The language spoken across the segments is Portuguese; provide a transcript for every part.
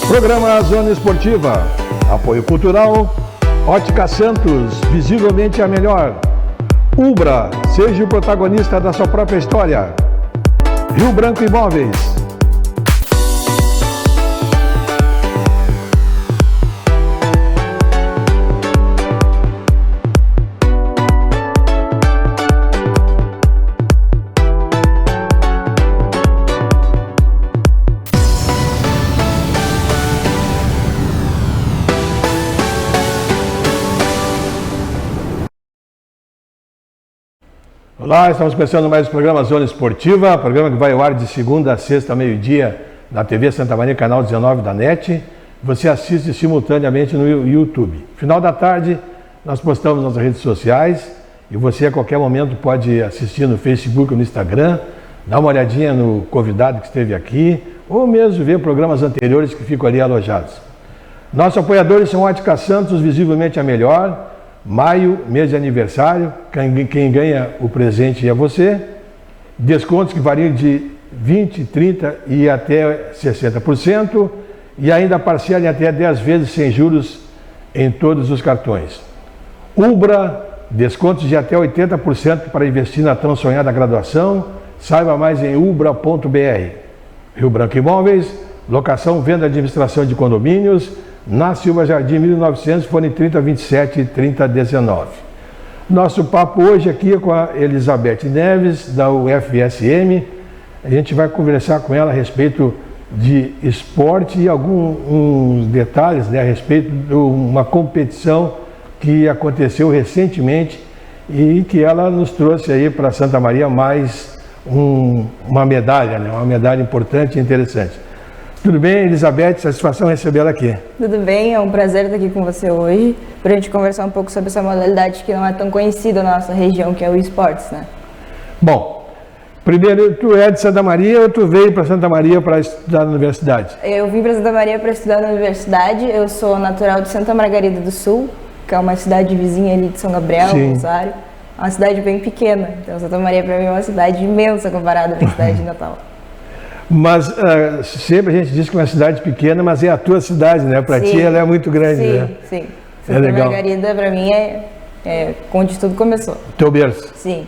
Programa Zona Esportiva. Apoio cultural. Ótica Santos, visivelmente a melhor. Ubra, seja o protagonista da sua própria história. Rio Branco Imóveis. Olá, estamos começando mais o programa Zona Esportiva, programa que vai ao ar de segunda a sexta, meio-dia, na TV Santa Maria, canal 19 da NET. Você assiste simultaneamente no YouTube. Final da tarde, nós postamos nas redes sociais e você a qualquer momento pode assistir no Facebook ou no Instagram, dar uma olhadinha no convidado que esteve aqui, ou mesmo ver programas anteriores que ficam ali alojados. Nossos apoiadores são Ótica Santos, visivelmente a melhor. Maio, mês de aniversário, quem ganha o presente é você. Descontos que variam de 20%, 30% e até 60%. E ainda parcela em até 10 vezes sem juros em todos os cartões. Ubra, descontos de até 80% para investir na tão sonhada graduação. Saiba mais em ubra.br. Rio Branco Imóveis, locação, venda e administração de condomínios. Na Silva Jardim 1900, fone 3027 e 3019. Nosso papo hoje aqui é com a Elizabeth Neves, da UFSM. A gente vai conversar com ela a respeito de esporte e alguns detalhes, né, a respeito de uma competição que aconteceu recentemente e que ela nos trouxe aí para Santa Maria mais uma medalha, né, uma medalha importante e interessante. Tudo bem, Elizabeth? Satisfação recebê-la aqui. Tudo bem, é um prazer estar aqui com você hoje, para a gente conversar um pouco sobre essa modalidade que não é tão conhecida na nossa região, que é o esportes, né? Bom, primeiro, tu é de Santa Maria ou tu veio para Santa Maria para estudar na universidade? Eu vim para Santa Maria para estudar na universidade, eu sou natural de Santa Margarida do Sul, que é uma cidade vizinha ali de São Gabriel, Rosário. É uma cidade bem pequena, então Santa Maria para mim é uma cidade imensa comparada com a cidade de Natal. Mas sempre a gente diz que é uma cidade pequena, mas é a tua cidade, né? Para ti ela é muito grande, né? Sim, sim. Santa Margarida para mim é onde tudo começou. Teu berço? Sim.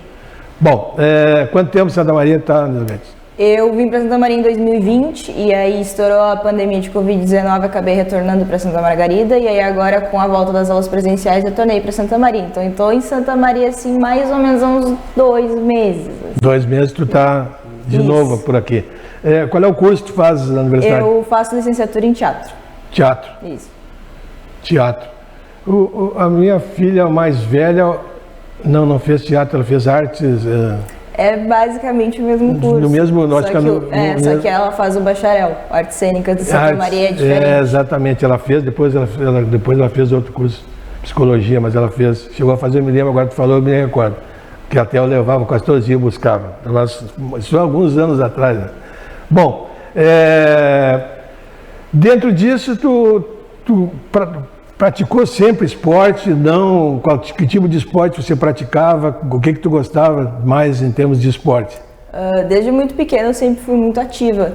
Bom, quanto tempo Santa Maria está, Elizabeth? Eu vim para Santa Maria em 2020 e aí estourou a pandemia de Covid-19, acabei retornando para Santa Margarida e aí agora com a volta das aulas presenciais retornei para Santa Maria. Então estou em Santa Maria assim mais ou menos há uns 2 meses. Assim. 2 meses tu está de novo por aqui. Qual é o curso que tu faz na universidade? Eu faço licenciatura em teatro. Teatro? Isso. Teatro. A minha filha mais velha não fez teatro, ela fez artes. É basicamente o mesmo curso. No mesmo, só que ela faz o bacharel, arte cênica de Santa Maria é diferente. Exatamente, ela fez, depois ela fez outro curso, psicologia, mas ela fez, chegou a fazer, eu me lembro, agora tu falou, eu me recordo, que até eu levava, quase todos os dias buscava, isso há alguns anos atrás, né? Bom, dentro disso tu praticou sempre esporte? Não? Que tipo de esporte você praticava? O que tu gostava mais em termos de esporte? Desde muito pequena eu sempre fui muito ativa,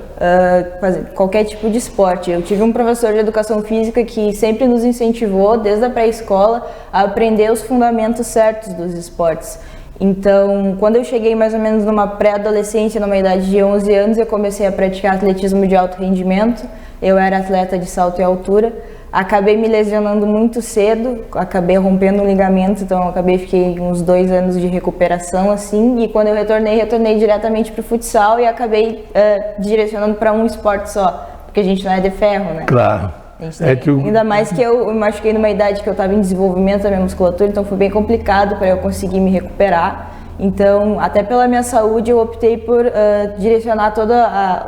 fazendo qualquer tipo de esporte. Eu tive um professor de educação física que sempre nos incentivou, desde a pré-escola, a aprender os fundamentos certos dos esportes. Então, quando eu cheguei mais ou menos numa pré-adolescência, numa idade de 11 anos, eu comecei a praticar atletismo de alto rendimento. Eu era atleta de salto e altura. Acabei me lesionando muito cedo, acabei rompendo um ligamento, então fiquei uns 2 anos de recuperação, assim. E quando eu retornei diretamente para o futsal e acabei direcionando para um esporte só, porque a gente não é de ferro, né? Claro. Ainda mais que eu me machuquei numa idade que eu estava em desenvolvimento da minha musculatura, então foi bem complicado para eu conseguir me recuperar. Então, até pela minha saúde, eu optei por direcionar todo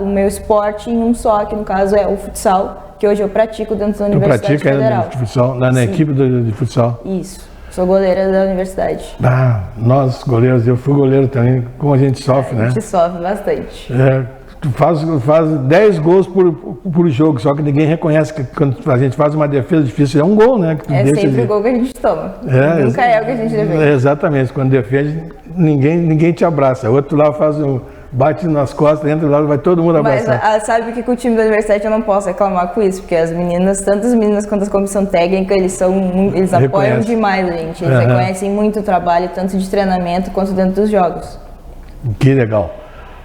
o meu esporte em um só, que no caso é o futsal, que hoje eu pratico dentro da Universidade Federal. Tu pratica futsal, na equipe de futsal? Isso, sou goleira da universidade. Nós goleiros, eu fui goleiro também, como a gente sofre, né? A gente sofre bastante. Tu faz 10 gols por jogo, só que ninguém reconhece que quando a gente faz uma defesa difícil, é um gol, né? Sempre o gol que a gente toma. Nunca é o que a gente defende. Exatamente, quando defende, ninguém te abraça. Outro lá faz bate nas costas, entra do lado, vai todo mundo abraçar. Mas sabe que com o time da universidade eu não posso reclamar com isso, porque as meninas, tanto as meninas quanto as comissão técnica, eles apoiam demais a gente. Eles reconhecem muito o trabalho, tanto de treinamento quanto dentro dos jogos. Que legal.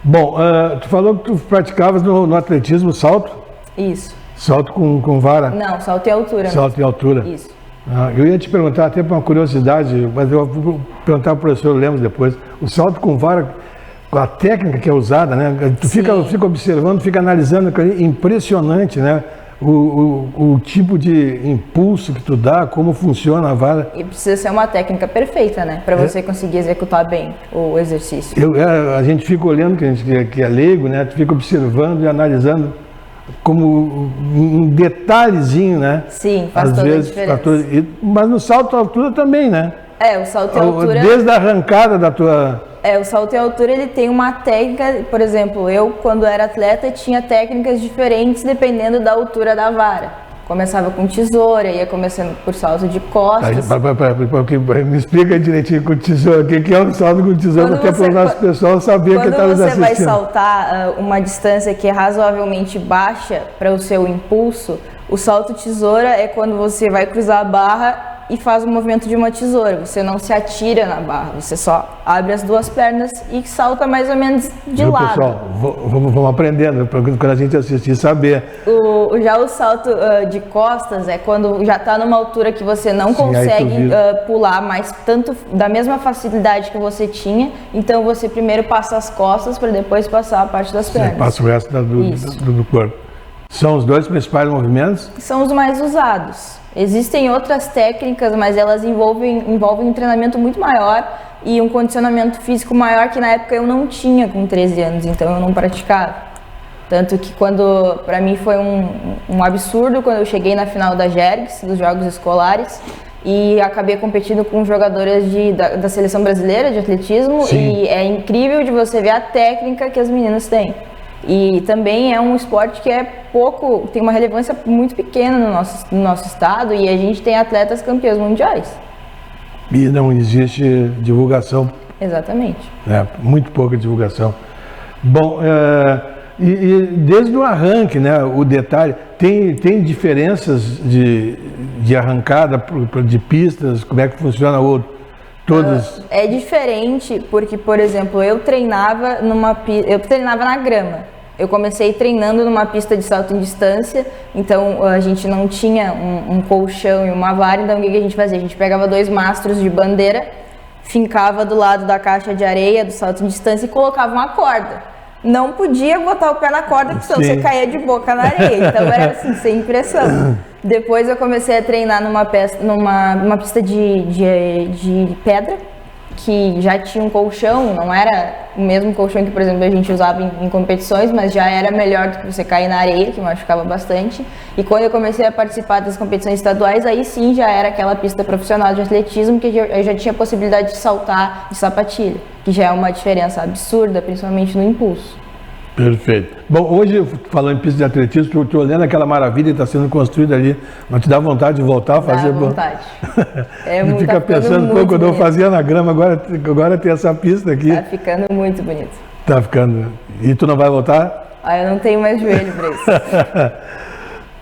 Bom, tu falou que tu praticavas no atletismo salto? Isso. Salto com vara? Não, salto em altura. Salto em altura. Isso. Eu ia te perguntar, até por uma curiosidade, mas eu vou perguntar para o professor Lemos depois. O salto com vara, a técnica que é usada, né? Tu fica observando, fica analisando, impressionante, né? O tipo de impulso que tu dá, como funciona a vara. E precisa ser uma técnica perfeita, né? Para você conseguir executar bem o exercício. A gente fica olhando, que é leigo, né? Tu fica observando e analisando como um detalhezinho, né? Sim, faz toda a diferença. Mas no salto à altura também, né? O salto à altura... Desde a arrancada da tua... o salto em altura, ele tem uma técnica, por exemplo, eu quando era atleta tinha técnicas diferentes dependendo da altura da vara. Começava com tesoura, ia começando por salto de costas. Me explica direitinho com tesoura, o que é um salto com tesoura, até para o nosso pessoal saber que está nos assistindo. Quando você vai saltar uma distância que é razoavelmente baixa para o seu impulso, o salto tesoura é quando você vai cruzar a barra e faz o movimento de uma tesoura. Você não se atira na barra, você só abre as duas pernas e salta mais ou menos de lado. Pessoal, vamos aprendendo, quando a gente assistir, saber. Já o salto de costas é quando já está numa altura que você não consegue pular mais tanto da mesma facilidade que você tinha, então você primeiro passa as costas para depois passar a parte das pernas. Passa o resto do corpo. São os dois principais movimentos? São os mais usados. Existem outras técnicas, mas elas envolvem um treinamento muito maior e um condicionamento físico maior que na época eu não tinha com 13 anos, então eu não praticava. Tanto que para mim foi um absurdo quando eu cheguei na final da JERGS, dos Jogos Escolares, e acabei competindo com jogadoras da Seleção Brasileira de Atletismo. Sim. E é incrível de você ver a técnica que as meninas têm. E também é um esporte que tem uma relevância muito pequena no nosso estado, e a gente tem atletas campeãs mundiais. E não existe divulgação. Exatamente. Muito pouca divulgação. Bom, e desde o arranque, né, o detalhe, tem diferenças de arrancada de pistas, como é que funciona todas? É diferente porque, por exemplo, eu treinava na grama. Eu comecei treinando numa pista de salto em distância, então a gente não tinha um colchão e uma vara, então o que a gente fazia? A gente pegava 2 mastros de bandeira, fincava do lado da caixa de areia do salto em distância e colocava uma corda. Não podia botar o pé na corda, porque senão você caía de boca na areia, então era assim, sem pressão. Depois eu comecei a treinar numa pista de pedra, que já tinha um colchão, não era o mesmo colchão que, por exemplo, a gente usava em competições, mas já era melhor do que você cair na areia, que machucava bastante. E quando eu comecei a participar das competições estaduais, aí sim já era aquela pista profissional de atletismo, que eu já tinha possibilidade de saltar de sapatilha, que já é uma diferença absurda, principalmente no impulso. Perfeito. Bom, hoje, falando em pista de atletismo, estou olhando aquela maravilha que está sendo construída ali, mas te dá vontade de voltar a fazer? Dá vontade. Fica pensando, quando eu fazia na grama, agora tem essa pista aqui. Está ficando muito bonito. Está ficando. E tu não vai voltar? Eu não tenho mais joelho para isso.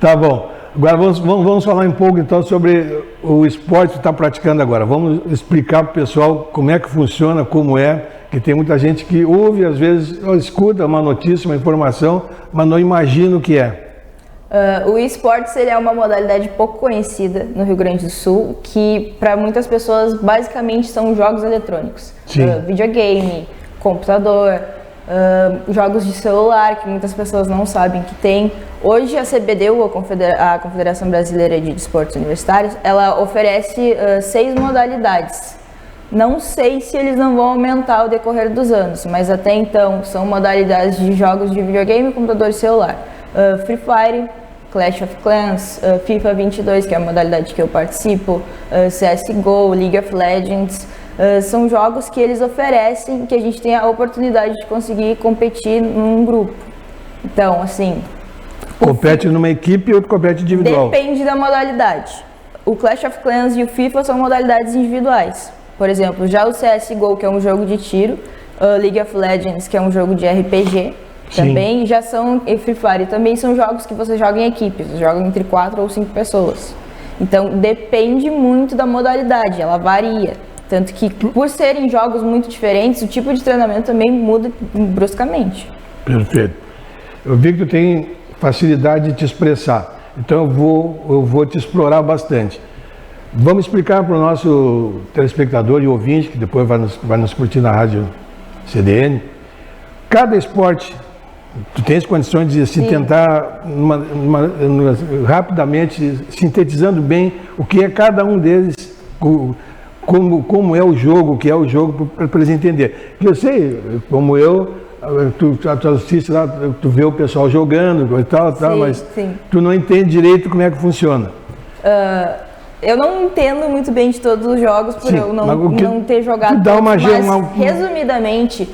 Tá bom. Agora vamos falar um pouco então sobre o esporte que tu está praticando agora. Vamos explicar para o pessoal como é que funciona, como é, que tem muita gente que ouve, às vezes, escuta uma notícia, uma informação, mas não imagina o que é. O esportes ele é uma modalidade pouco conhecida no Rio Grande do Sul, que para muitas pessoas basicamente são jogos eletrônicos. Videogame, computador, jogos de celular, que muitas pessoas não sabem que tem. Hoje a CBDU, a Confederação Brasileira de Desportos Universitários, ela oferece 6 modalidades. Não sei se eles não vão aumentar ao decorrer dos anos, mas até então são modalidades de jogos de videogame, computador e celular. Free Fire, Clash of Clans, FIFA 22, que é a modalidade que eu participo, CSGO, League of Legends. São jogos que eles oferecem, que a gente tem a oportunidade de conseguir competir num grupo. Então, assim... Compete numa equipe e outro compete individual. Depende da modalidade. O Clash of Clans e o FIFA são modalidades individuais. Por exemplo, já o CSGO, que é um jogo de tiro, League of Legends, que é um jogo de RPG, também já são, e Free Fire também são jogos que você joga em equipes, você joga entre 4 ou 5 pessoas. Então depende muito da modalidade, ela varia. Tanto que por serem jogos muito diferentes, o tipo de treinamento também muda bruscamente. Perfeito. Eu vi que tu tem facilidade de te expressar, então eu vou te explorar bastante. Vamos explicar para o nosso telespectador e ouvinte, que depois vai nos curtir na rádio CDN, cada esporte, tu tens condições de se tentar rapidamente, sintetizando bem o que é cada um deles, como é o jogo, o que é o jogo, para eles entenderem. Eu sei, como tu assiste lá, tu vê o pessoal jogando e tal, mas tu não entende direito como é que funciona. Eu não entendo muito bem de todos os jogos por eu não ter jogado todos, mas resumidamente,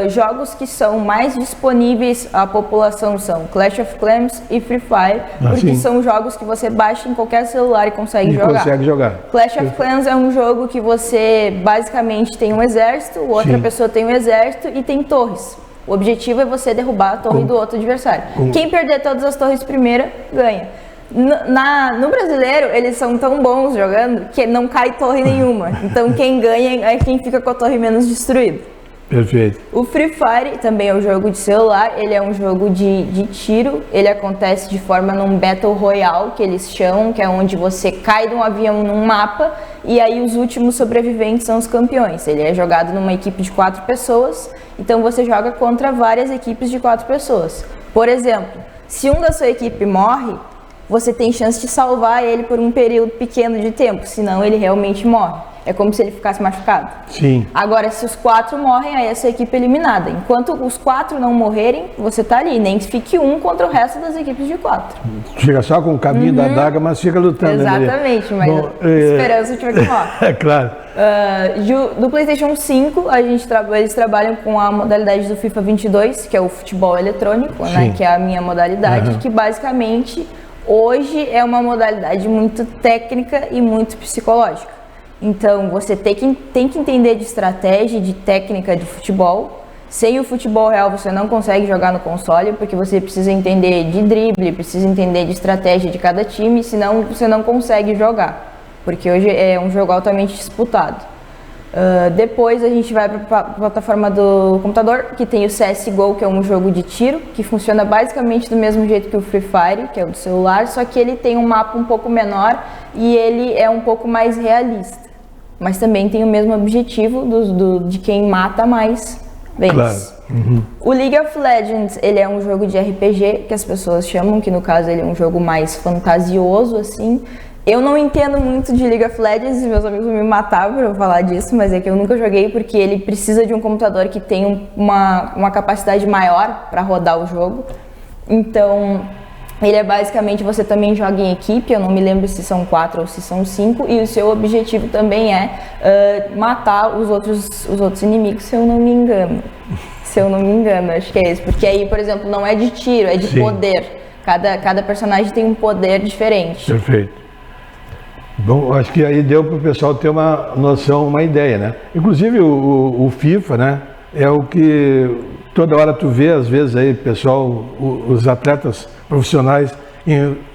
jogos que são mais disponíveis à população são Clash of Clans e Free Fire, porque são jogos que você baixa em qualquer celular e consegue jogar. Clash of Clans é um jogo que você basicamente tem um exército, outra pessoa tem um exército e tem torres. O objetivo é você derrubar a torre do outro adversário. Quem perder todas as torres primeiro, ganha. No brasileiro, eles são tão bons jogando que não cai torre nenhuma. Então quem ganha é quem fica com a torre menos destruída. Perfeito. O Free Fire também é um jogo de celular, ele é um jogo de tiro, ele acontece de forma num Battle Royale, que eles chamam, que é onde você cai de um avião num mapa e aí os últimos sobreviventes são os campeões. Ele é jogado numa equipe de 4 pessoas, então você joga contra várias equipes de 4 pessoas. Por exemplo, se um da sua equipe morre, você tem chance de salvar ele por um período pequeno de tempo, senão ele realmente morre. É como se ele ficasse machucado. Sim. Agora, se os 4 morrem, aí essa equipe é eliminada. Enquanto os 4 não morrerem, você tá ali. Nem que fique um contra o resto das equipes de 4. Chega só com o caminho da daga, mas fica lutando. Exatamente, mas esperança tiver que morrer. É claro. Do PlayStation 5, eles trabalham com a modalidade do FIFA 22, que é o futebol eletrônico, né, que é a minha modalidade, que basicamente hoje é uma modalidade muito técnica e muito psicológica. Então, você tem que entender de estratégia, de técnica de futebol. Sem o futebol real, você não consegue jogar no console, porque você precisa entender de drible, precisa entender de estratégia de cada time, senão você não consegue jogar, porque hoje é um jogo altamente disputado. Depois a gente vai para a plataforma do computador, que tem o CSGO, que é um jogo de tiro, que funciona basicamente do mesmo jeito que o Free Fire, que é o do celular, só que ele tem um mapa um pouco menor e ele é um pouco mais realista. Mas também tem o mesmo objetivo de quem mata mais vence. Claro. O League of Legends, ele é um jogo de RPG, que as pessoas chamam, que no caso ele é um jogo mais fantasioso, assim. Eu não entendo muito de League of Legends e meus amigos vão me matar por eu falar disso, mas é que eu nunca joguei porque ele precisa de um computador que tenha uma capacidade maior para rodar o jogo. Então, ele é basicamente, você também joga em equipe, eu não me lembro se são 4 ou se são 5, e o seu objetivo também é matar os outros inimigos, se eu não me engano. Acho que é isso. Porque aí, por exemplo, não é de tiro, é de poder. Cada personagem tem um poder diferente. Perfeito. Bom, acho que aí deu para o pessoal ter uma noção, uma ideia, né? Inclusive o FIFA, né? É o que toda hora tu vê, às vezes aí, pessoal, os atletas profissionais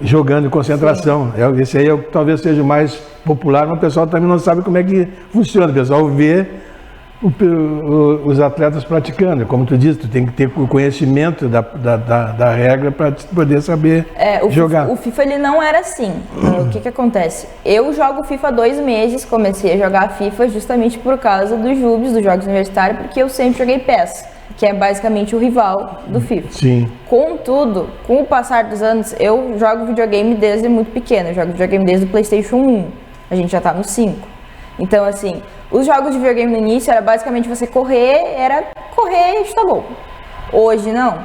jogando em concentração. Esse aí talvez seja o mais popular, mas o pessoal também não sabe como é que funciona. O pessoal vê os atletas praticando. Como tu disse, tu tem que ter o conhecimento da regra para poder saber jogar. O FIFA ele não era assim. O que acontece? Eu jogo FIFA há 2 meses, comecei a jogar FIFA justamente por causa dos JUBs, dos Jogos Universitários, porque eu sempre joguei PES, que é basicamente o rival do FIFA. Sim. Contudo, com o passar dos anos, eu jogo videogame desde muito pequeno. Eu jogo videogame desde o PlayStation 1. A gente já tá no 5. Então, assim, os jogos de videogame no início era basicamente você correr e chutar gol. Hoje não.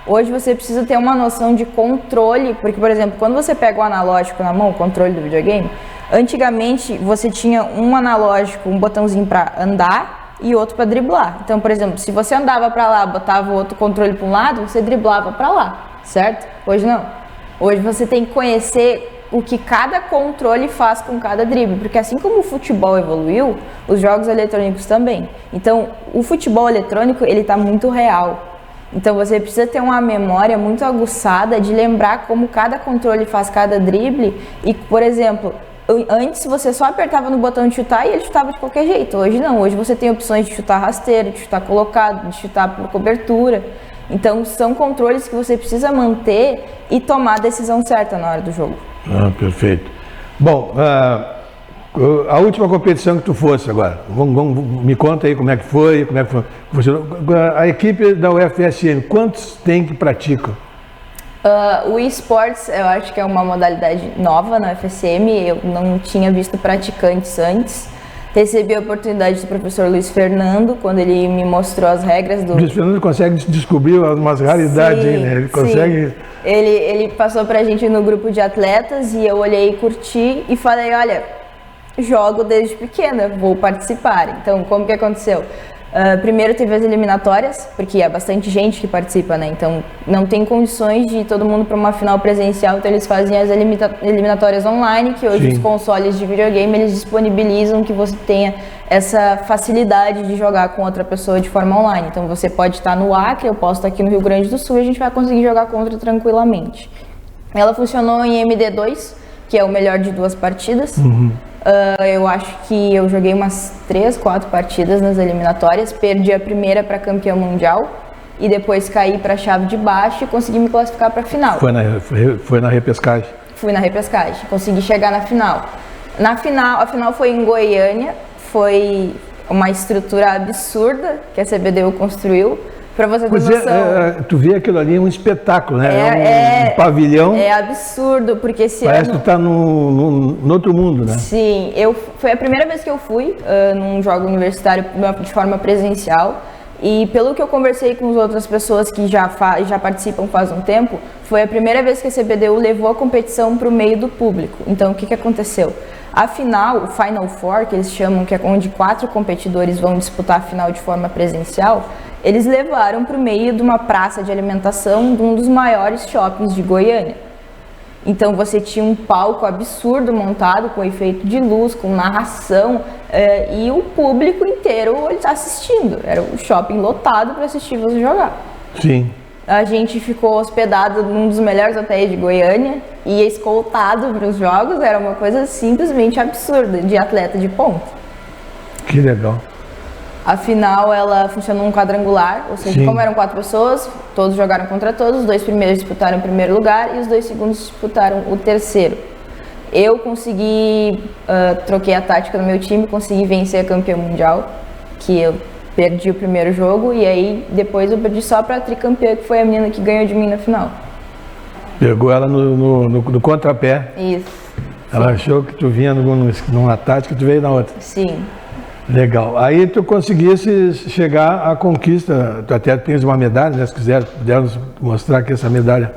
Hoje você precisa ter uma noção de controle, porque, por exemplo, quando você pega o analógico na mão, o controle do videogame, antigamente você tinha um analógico, um botãozinho para andar e outro para driblar. Então, por exemplo, se você andava para lá, botava o outro controle para um lado, você driblava para lá, certo? Hoje não. Hoje você tem que conhecer o que cada controle faz com cada drible, porque assim como o futebol evoluiu, os jogos eletrônicos também. Então, o futebol eletrônico, ele tá muito real. Então, você precisa ter uma memória muito aguçada de lembrar como cada controle faz cada drible e, por exemplo, antes você só apertava no botão de chutar e ele chutava de qualquer jeito. Hoje não, hoje você tem opções de chutar rasteiro, de chutar colocado, de chutar por cobertura. Então, são controles que você precisa manter e tomar a decisão certa na hora do jogo. Perfeito. Bom, a última competição que tu fosse agora, me conta aí como é que foi. A equipe da UFSM, quantos tem que praticam? O eSports, eu acho que é uma modalidade nova na UFSM, eu não tinha visto praticantes antes. Recebi a oportunidade do professor Luiz Fernando, quando ele me mostrou as regras do... O Luiz Fernando consegue descobrir umas raridades, sim, né? Ele consegue... Sim. Ele passou pra gente no grupo de atletas e eu olhei, curti e falei, olha, jogo desde pequena, vou participar. Então, como que aconteceu? Primeiro teve as eliminatórias, porque é bastante gente que participa, né? Então não tem condições de ir todo mundo para uma final presencial, então eles fazem as eliminatórias online, que hoje os consoles de videogame eles disponibilizam que você tenha essa facilidade de jogar com outra pessoa de forma online. Então você pode estar no Acre, eu posso estar aqui no Rio Grande do Sul e a gente vai conseguir jogar contra tranquilamente. Ela funcionou em MD2, que é o melhor de 2 partidas. Eu acho que eu joguei umas 3, 4 partidas nas eliminatórias, perdi a primeira para campeão mundial e depois caí para a chave de baixo e consegui me classificar para a final. Foi na repescagem? Fui na repescagem, consegui chegar na final. A final foi em Goiânia, foi uma estrutura absurda que a CBDU construiu. Pra você ter noção. Tu vê aquilo ali, é um espetáculo, né? Um pavilhão. É absurdo, porque esse parece que tu tá no outro mundo, né? Sim, foi a primeira vez que eu fui num jogo universitário de forma presencial. E pelo que eu conversei com as outras pessoas que já participam faz um tempo, foi a primeira vez que a CBDU levou a competição para o meio do público. Então, o que aconteceu? A final, o Final Four, que eles chamam, que é onde 4 competidores vão disputar a final de forma presencial, eles levaram para o meio de uma praça de alimentação de um dos maiores shoppings de Goiânia. Então você tinha um palco absurdo montado com efeito de luz, com narração e o público inteiro assistindo. Era um shopping lotado para assistir você jogar. Sim. A gente ficou hospedado num dos melhores hotéis de Goiânia e escoltado para os jogos. Era uma coisa simplesmente absurda de atleta de ponta. Que legal. A final, ela funcionou num quadrangular, ou seja, como eram 4 pessoas, todos jogaram contra todos, os 2 primeiros disputaram o primeiro lugar e os 2 segundos disputaram o terceiro. Eu consegui, troquei a tática do meu time, consegui vencer a campeã mundial, que eu perdi o primeiro jogo e aí depois eu perdi só para a tricampeã, que foi a menina que ganhou de mim na final. Pegou ela no contrapé. Isso. Ela achou que tu vinha numa tática e tu veio na outra. Sim. Legal. Aí tu conseguisse chegar à conquista, tu até tens uma medalha, né? Se pudermos mostrar aqui essa medalha.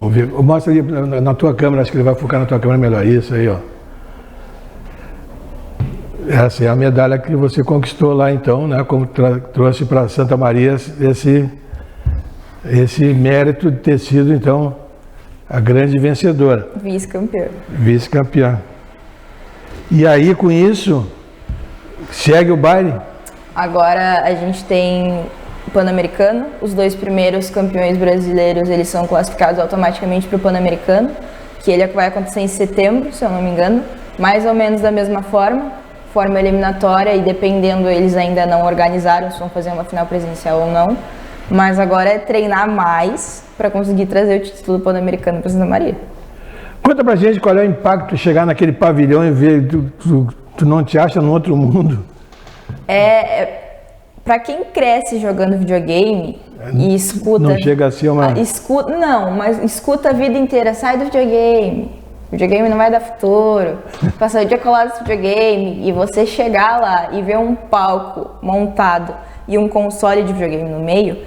Vamos ver. Mostra ali na tua câmera, acho que ele vai focar na tua câmera melhor. Isso aí, ó. Essa é a medalha que você conquistou lá então, né? Como trouxe para Santa Maria esse mérito de ter sido então a grande vencedora. Vice-campeã. Vice-campeã. E aí com isso segue o baile? Agora a gente tem o Pan-Americano, os 2 primeiros campeões brasileiros eles são classificados automaticamente para o Pan-Americano, que ele vai acontecer em setembro, se eu não me engano, mais ou menos da mesma forma eliminatória e dependendo eles ainda não organizaram se vão fazer uma final presencial ou não, mas agora é treinar mais para conseguir trazer o título Pan-Americano para Santa Maria. Conta pra gente qual é o impacto de chegar naquele pavilhão e ver tu não te acha no outro mundo? Pra quem cresce jogando videogame e escuta... Não chega a ser uma... mas escuta a vida inteira, sai do videogame. Videogame não vai dar futuro. Passar o dia colado nesse videogame e você chegar lá e ver um palco montado e um console de videogame no meio,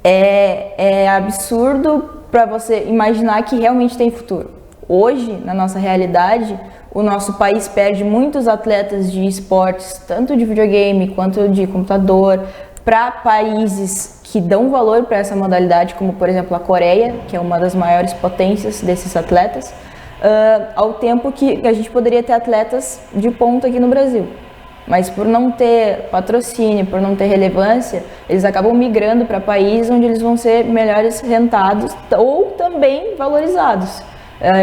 é absurdo pra você imaginar que realmente tem futuro. Hoje, na nossa realidade, o nosso país perde muitos atletas de esportes, tanto de videogame quanto de computador, para países que dão valor para essa modalidade, como por exemplo a Coreia, que é uma das maiores potências desses atletas. ao tempo que a gente poderia ter atletas de ponta aqui no Brasil. Mas por não ter patrocínio, por não ter relevância, eles acabam migrando para países onde eles vão ser melhores rentados ou também valorizados.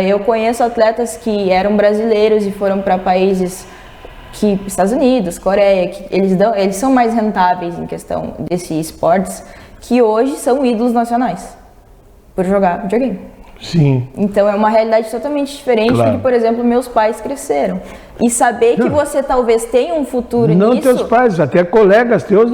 Eu conheço atletas que eram brasileiros e foram para países que Estados Unidos, Coreia, que eles são mais rentáveis em questão desses esportes, que hoje são ídolos nacionais por jogar videogame. Sim. Então é uma realidade totalmente diferente do que, por exemplo, meus pais cresceram. E saber que você talvez tenha um futuro nisso... Não teus pais, até colegas teus...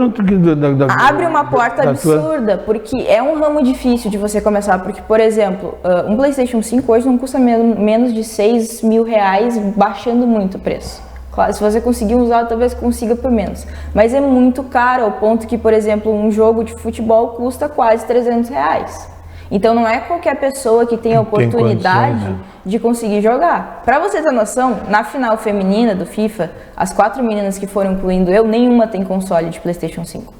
abre uma porta absurda, porque é um ramo difícil de você começar. Porque, por exemplo, um PlayStation 5 hoje não custa menos de R$6.000, baixando muito o preço. Claro, se você conseguir usar, talvez consiga por menos. Mas é muito caro, ao ponto que, por exemplo, um jogo de futebol custa quase R$300. Então não é qualquer pessoa que tem a oportunidade de conseguir jogar. Pra você ter noção, na final feminina do FIFA, as 4 meninas que foram, incluindo eu, nenhuma tem console de PlayStation 5.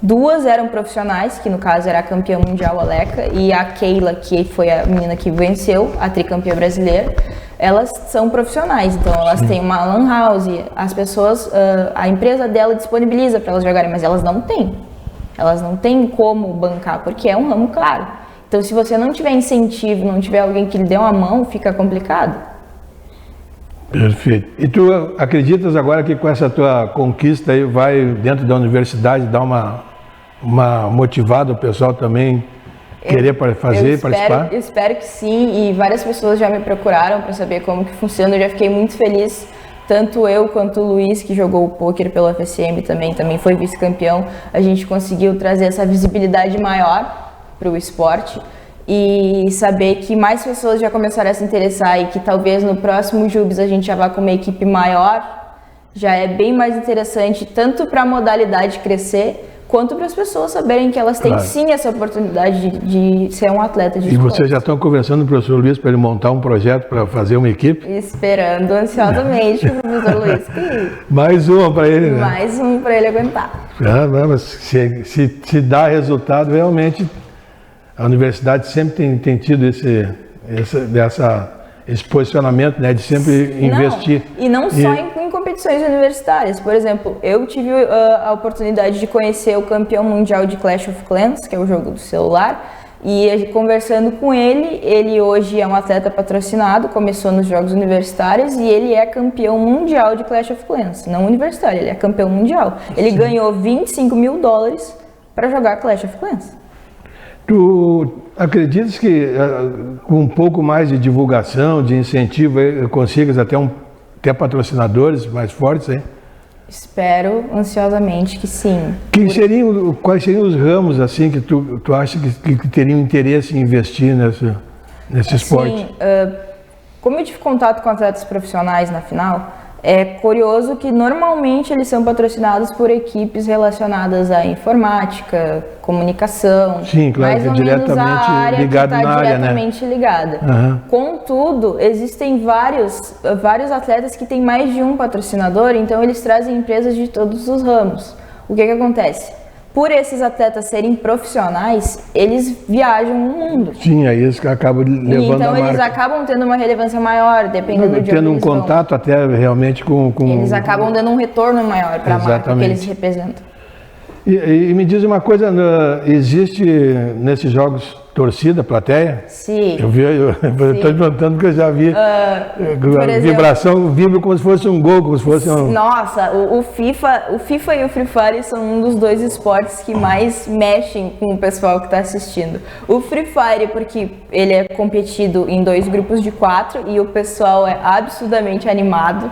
2 eram profissionais, que no caso era a campeã mundial Aleca, e a Keila, que foi a menina que venceu, a tricampeã brasileira. Elas são profissionais, então elas têm uma lan house, as pessoas, a empresa dela disponibiliza para elas jogarem, mas elas não têm. Elas não têm como bancar, porque é um ramo caro. Então, se você não tiver incentivo, não tiver alguém que lhe dê uma mão, fica complicado. Perfeito. E tu acreditas agora que com essa tua conquista aí vai dentro da universidade dar uma motivada o pessoal também querer participar? Eu espero que sim, e várias pessoas já me procuraram para saber como que funciona. Eu já fiquei muito feliz, tanto eu quanto o Luiz, que jogou o pôquer pela FSM também foi vice-campeão. A gente conseguiu trazer essa visibilidade maior para o esporte e saber que mais pessoas já começaram a se interessar e que talvez no próximo JUBs a gente já vá com uma equipe maior, já é bem mais interessante, tanto para a modalidade crescer, quanto para as pessoas saberem que elas têm sim essa oportunidade de ser um atleta de esporte. E vocês já estão conversando com o professor Luiz para ele montar um projeto para fazer uma equipe? Esperando ansiosamente o professor Luiz que... Mais uma para ele, né? Mais um para ele aguentar. Mas se dá resultado, realmente... A universidade sempre tem tido esse posicionamento, né, de sempre investir. E não só em competições universitárias. Por exemplo, eu tive a oportunidade de conhecer o campeão mundial de Clash of Clans, que é o jogo do celular, e conversando com ele hoje é um atleta patrocinado, começou nos jogos universitários e ele é campeão mundial de Clash of Clans. Não universitário, ele é campeão mundial. Ele ganhou $25 mil para jogar Clash of Clans. Tu acreditas que com um pouco mais de divulgação, de incentivo, consigas até patrocinadores mais fortes, hein? Espero ansiosamente que sim. Quais seriam os ramos assim que tu acha que teriam interesse em investir nesse esporte? Como eu tive contato com atletas profissionais na final, é curioso que normalmente eles são patrocinados por equipes relacionadas à informática, comunicação, sim, claro, mais ou menos a área que está diretamente ligada. Uhum. Contudo, existem vários atletas que têm mais de um patrocinador, então eles trazem empresas de todos os ramos. O que acontece? Por esses atletas serem profissionais, eles viajam no mundo. Sim, aí eles acabam levando a marca. Então eles acabam tendo uma relevância maior, dependendo de onde tendo um contato até realmente com... Eles acabam dando um retorno maior para a marca que eles representam. E me diz uma coisa, existe nesses jogos torcida, plateia? Sim. Eu estou perguntando porque eu já vi a vibração, vibra como se fosse um gol, como se fosse um... Nossa, o FIFA e o Free Fire são um dos dois esportes que mais mexem com o pessoal que está assistindo. O Free Fire, porque ele é competido em 2 grupos de 4 e o pessoal é absurdamente animado.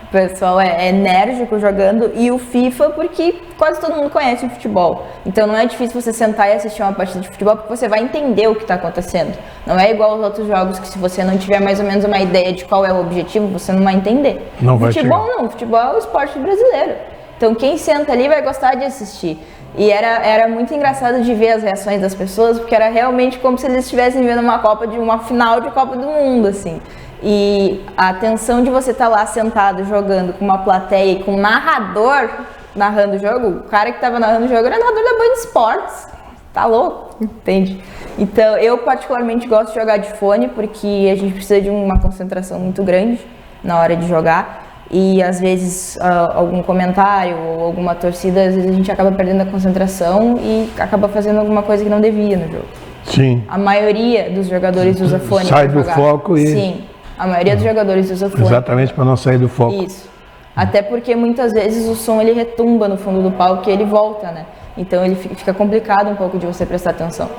O pessoal é enérgico jogando, e o FIFA porque quase todo mundo conhece o futebol. Então não é difícil você sentar e assistir uma partida de futebol porque você vai entender o que está acontecendo. Não é igual aos outros jogos que se você não tiver mais ou menos uma ideia de qual é o objetivo, você não vai entender. Futebol é o esporte brasileiro. Então quem senta ali vai gostar de assistir. E era muito engraçado de ver as reações das pessoas, porque era realmente como se eles estivessem vendo uma final de Copa do Mundo, assim. E a tensão de você estar lá sentado jogando com uma plateia e com um narrador narrando o jogo, o cara que estava narrando o jogo era narrador da Band Esportes. Tá louco? Entende? Então, eu particularmente gosto de jogar de fone, porque a gente precisa de uma concentração muito grande na hora de jogar. E às vezes algum comentário ou alguma torcida, às vezes a gente acaba perdendo a concentração e acaba fazendo alguma coisa que não devia no jogo. Sim. A maioria dos jogadores usa fone. Sai do foco e... Sim, a maioria dos jogadores usa fone. Exatamente, para não sair do foco. Isso. Até porque muitas vezes o som ele retumba no fundo do palco e ele volta, né? Então ele fica complicado um pouco de você prestar atenção.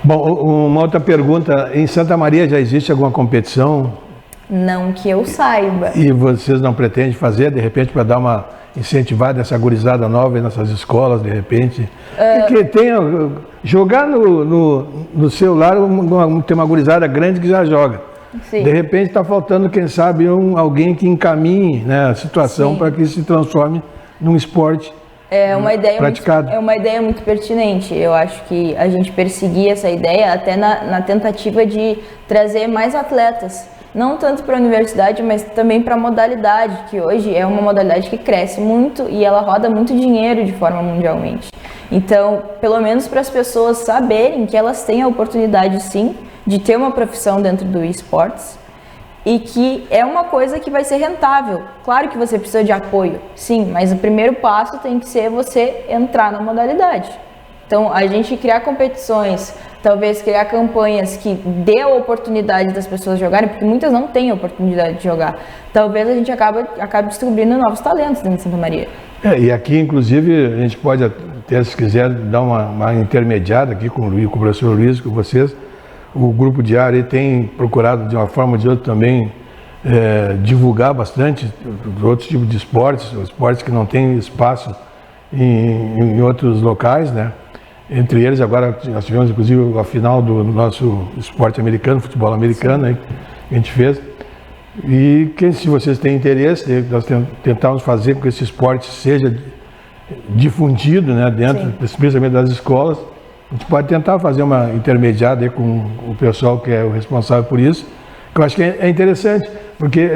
Bom, uma outra pergunta. Em Santa Maria já existe alguma competição? Não que eu saiba. E vocês não pretendem fazer, de repente, para dar uma incentivada nessa gurizada nova aí nessas escolas, de repente? Porque jogar no celular tem uma gurizada grande que já joga. Sim. De repente está faltando, quem sabe, alguém que encaminhe, né, a situação para que se transforme num esporte praticado. É uma ideia muito pertinente. Eu acho que a gente perseguir essa ideia até na tentativa de trazer mais atletas. Não tanto para a universidade, mas também para a modalidade, que hoje é uma modalidade que cresce muito e ela roda muito dinheiro de forma mundialmente. Então, pelo menos para as pessoas saberem que elas têm a oportunidade, sim, de ter uma profissão dentro do esportes e que é uma coisa que vai ser rentável. Claro que você precisa de apoio, sim, mas o primeiro passo tem que ser você entrar na modalidade. Então, a gente criar competições, talvez criar campanhas que dê a oportunidade das pessoas jogarem, porque muitas não têm a oportunidade de jogar. Talvez a gente acabe descobrindo novos talentos dentro de Santa Maria. E aqui, inclusive, a gente pode até, se quiser, dar uma intermediada aqui com o professor Luiz, com vocês. O Grupo Diário tem procurado, de uma forma ou de outra, também divulgar bastante outros tipos de esportes que não têm espaço em outros locais, né? Entre eles, agora nós tivemos inclusive a final do nosso esporte americano, futebol americano, aí, que a gente fez. E se vocês têm interesse, nós tentamos fazer com que esse esporte seja difundido, né, dentro, especialmente das escolas. A gente pode tentar fazer uma intermediada aí com o pessoal que é o responsável por isso, que eu acho que é interessante, porque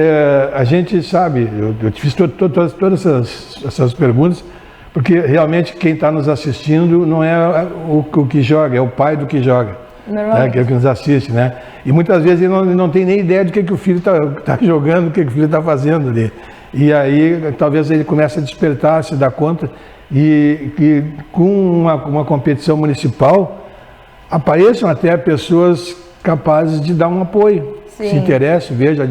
a gente sabe, eu te fiz todas essas perguntas, porque realmente quem está nos assistindo não é o que joga, é o pai do que joga, né, que é o que nos assiste, né? E muitas vezes ele não tem nem ideia do que o filho está jogando, o que o filho está fazendo ali. E aí talvez ele comece a despertar, se dar conta, e com uma competição municipal apareçam até pessoas capazes de dar um apoio. Sim. Se interesse, veja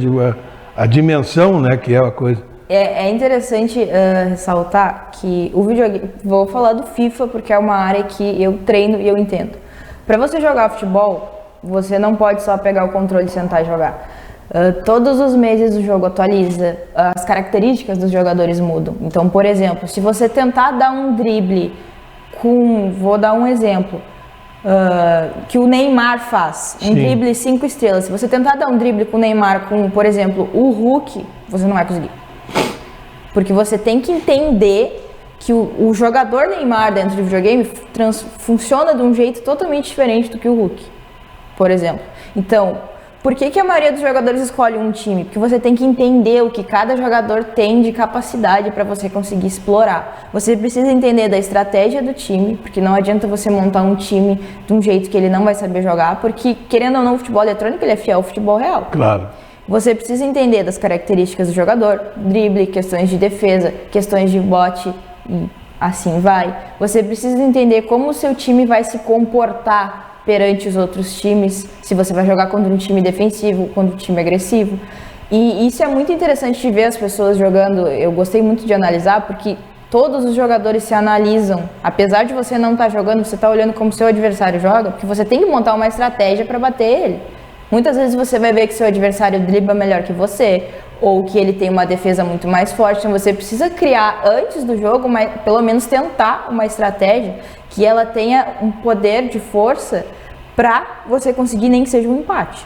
a dimensão, né, que é a coisa. É interessante ressaltar que o videogame, vou falar do FIFA porque é uma área que eu treino e eu entendo. Para você jogar futebol, você não pode só pegar o controle e sentar e jogar. Todos os meses o jogo atualiza, as características dos jogadores mudam. Então, por exemplo, se você tentar dar um drible vou dar um exemplo, que o Neymar faz, um drible 5 estrelas. Se você tentar dar um drible com o Neymar, por exemplo, o Hulk, você não vai conseguir. Porque você tem que entender que o jogador Neymar dentro do videogame funciona de um jeito totalmente diferente do que o Hulk, por exemplo. Então, por que a maioria dos jogadores escolhe um time? Porque você tem que entender o que cada jogador tem de capacidade para você conseguir explorar. Você precisa entender da estratégia do time, porque não adianta você montar um time de um jeito que ele não vai saber jogar, porque, querendo ou não, o futebol eletrônico ele é fiel ao futebol real. Claro. Você precisa entender das características do jogador, drible, questões de defesa, questões de bote e assim vai. Você precisa entender como o seu time vai se comportar perante os outros times, se você vai jogar contra um time defensivo, contra um time agressivo. E isso é muito interessante de ver as pessoas jogando. Eu gostei muito de analisar, porque todos os jogadores se analisam. Apesar de você não estar jogando, você está olhando como seu adversário joga, porque você tem que montar uma estratégia para bater ele. Muitas vezes você vai ver que seu adversário dribla melhor que você, ou que ele tem uma defesa muito mais forte, então você precisa criar antes do jogo, mas pelo menos tentar uma estratégia que ela tenha um poder de força para você conseguir nem que seja um empate.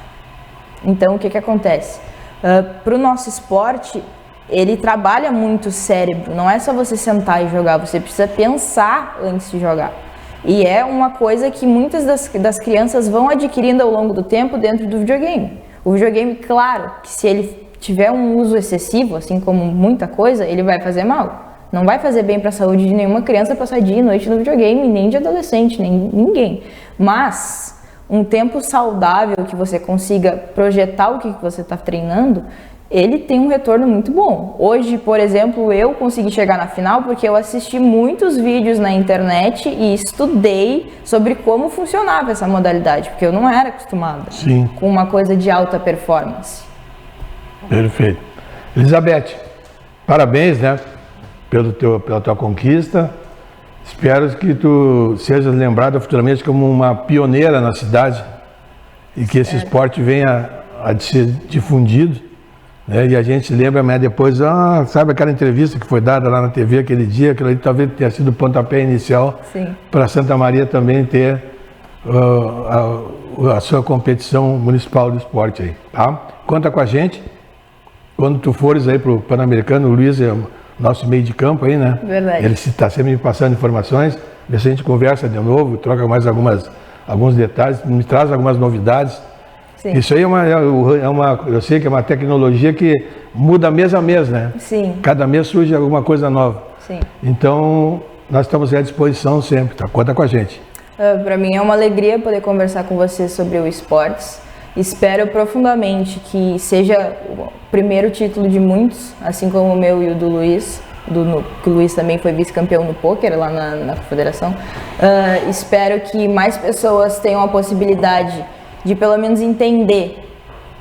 Então o que acontece? Para o nosso esporte, ele trabalha muito o cérebro, não é só você sentar e jogar, você precisa pensar antes de jogar. E é uma coisa que muitas das crianças vão adquirindo ao longo do tempo dentro do videogame. O videogame, claro, que se ele tiver um uso excessivo, assim como muita coisa, ele vai fazer mal. Não vai fazer bem para a saúde de nenhuma criança passar dia e noite no videogame, nem de adolescente, nem ninguém. Mas um tempo saudável que você consiga projetar o que você está treinando, ele tem um retorno muito bom. Hoje, por exemplo, eu consegui chegar na final porque eu assisti muitos vídeos na internet e estudei sobre como funcionava essa modalidade, porque eu não era acostumada com uma coisa de alta performance. Perfeito. Elizabeth, parabéns, né, pela tua conquista. Espero que tu sejas lembrada futuramente como uma pioneira na cidade e que esse esporte venha a ser difundido, né? E a gente lembra, mas depois, sabe aquela entrevista que foi dada lá na TV aquele dia, aquilo ali talvez tenha sido o pontapé inicial para Santa Maria também ter a sua competição municipal de esporte aí, tá? Conta com a gente. Quando tu fores aí pro Pan-Americano, o Luiz é nosso meio de campo aí, né? Verdade. Ele está sempre me passando informações, vê se a gente conversa de novo, troca mais alguns detalhes, me traz algumas novidades. Sim. Isso aí eu sei que é uma tecnologia que muda mês a mês, né? Sim. Cada mês surge alguma coisa nova. Sim. Então, nós estamos à disposição sempre, tá? Conta com a gente. Para mim é uma alegria poder conversar com você sobre o esportes. Espero profundamente que seja o primeiro título de muitos, assim como o meu e o do Luiz, que o Luiz também foi vice-campeão no pôquer lá na confederação. Espero que mais pessoas tenham a possibilidade de pelo menos entender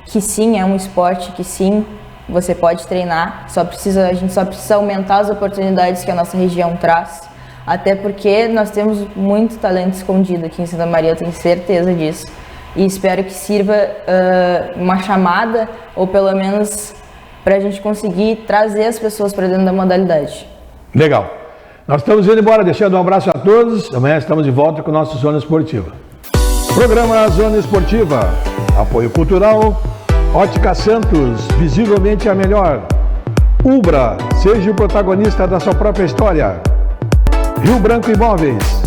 que sim, é um esporte, que sim, você pode treinar, a gente só precisa aumentar as oportunidades que a nossa região traz, até porque nós temos muito talento escondido aqui em Santa Maria, eu tenho certeza disso. E espero que sirva uma chamada, ou pelo menos para a gente conseguir trazer as pessoas para dentro da modalidade. Legal. Nós estamos indo embora, deixando um abraço a todos. Amanhã estamos de volta com o nosso Zona Esportiva. Programa Zona Esportiva. Apoio cultural. Ótica Santos, visivelmente a melhor. Ubra, seja o protagonista da sua própria história. Rio Branco Imóveis.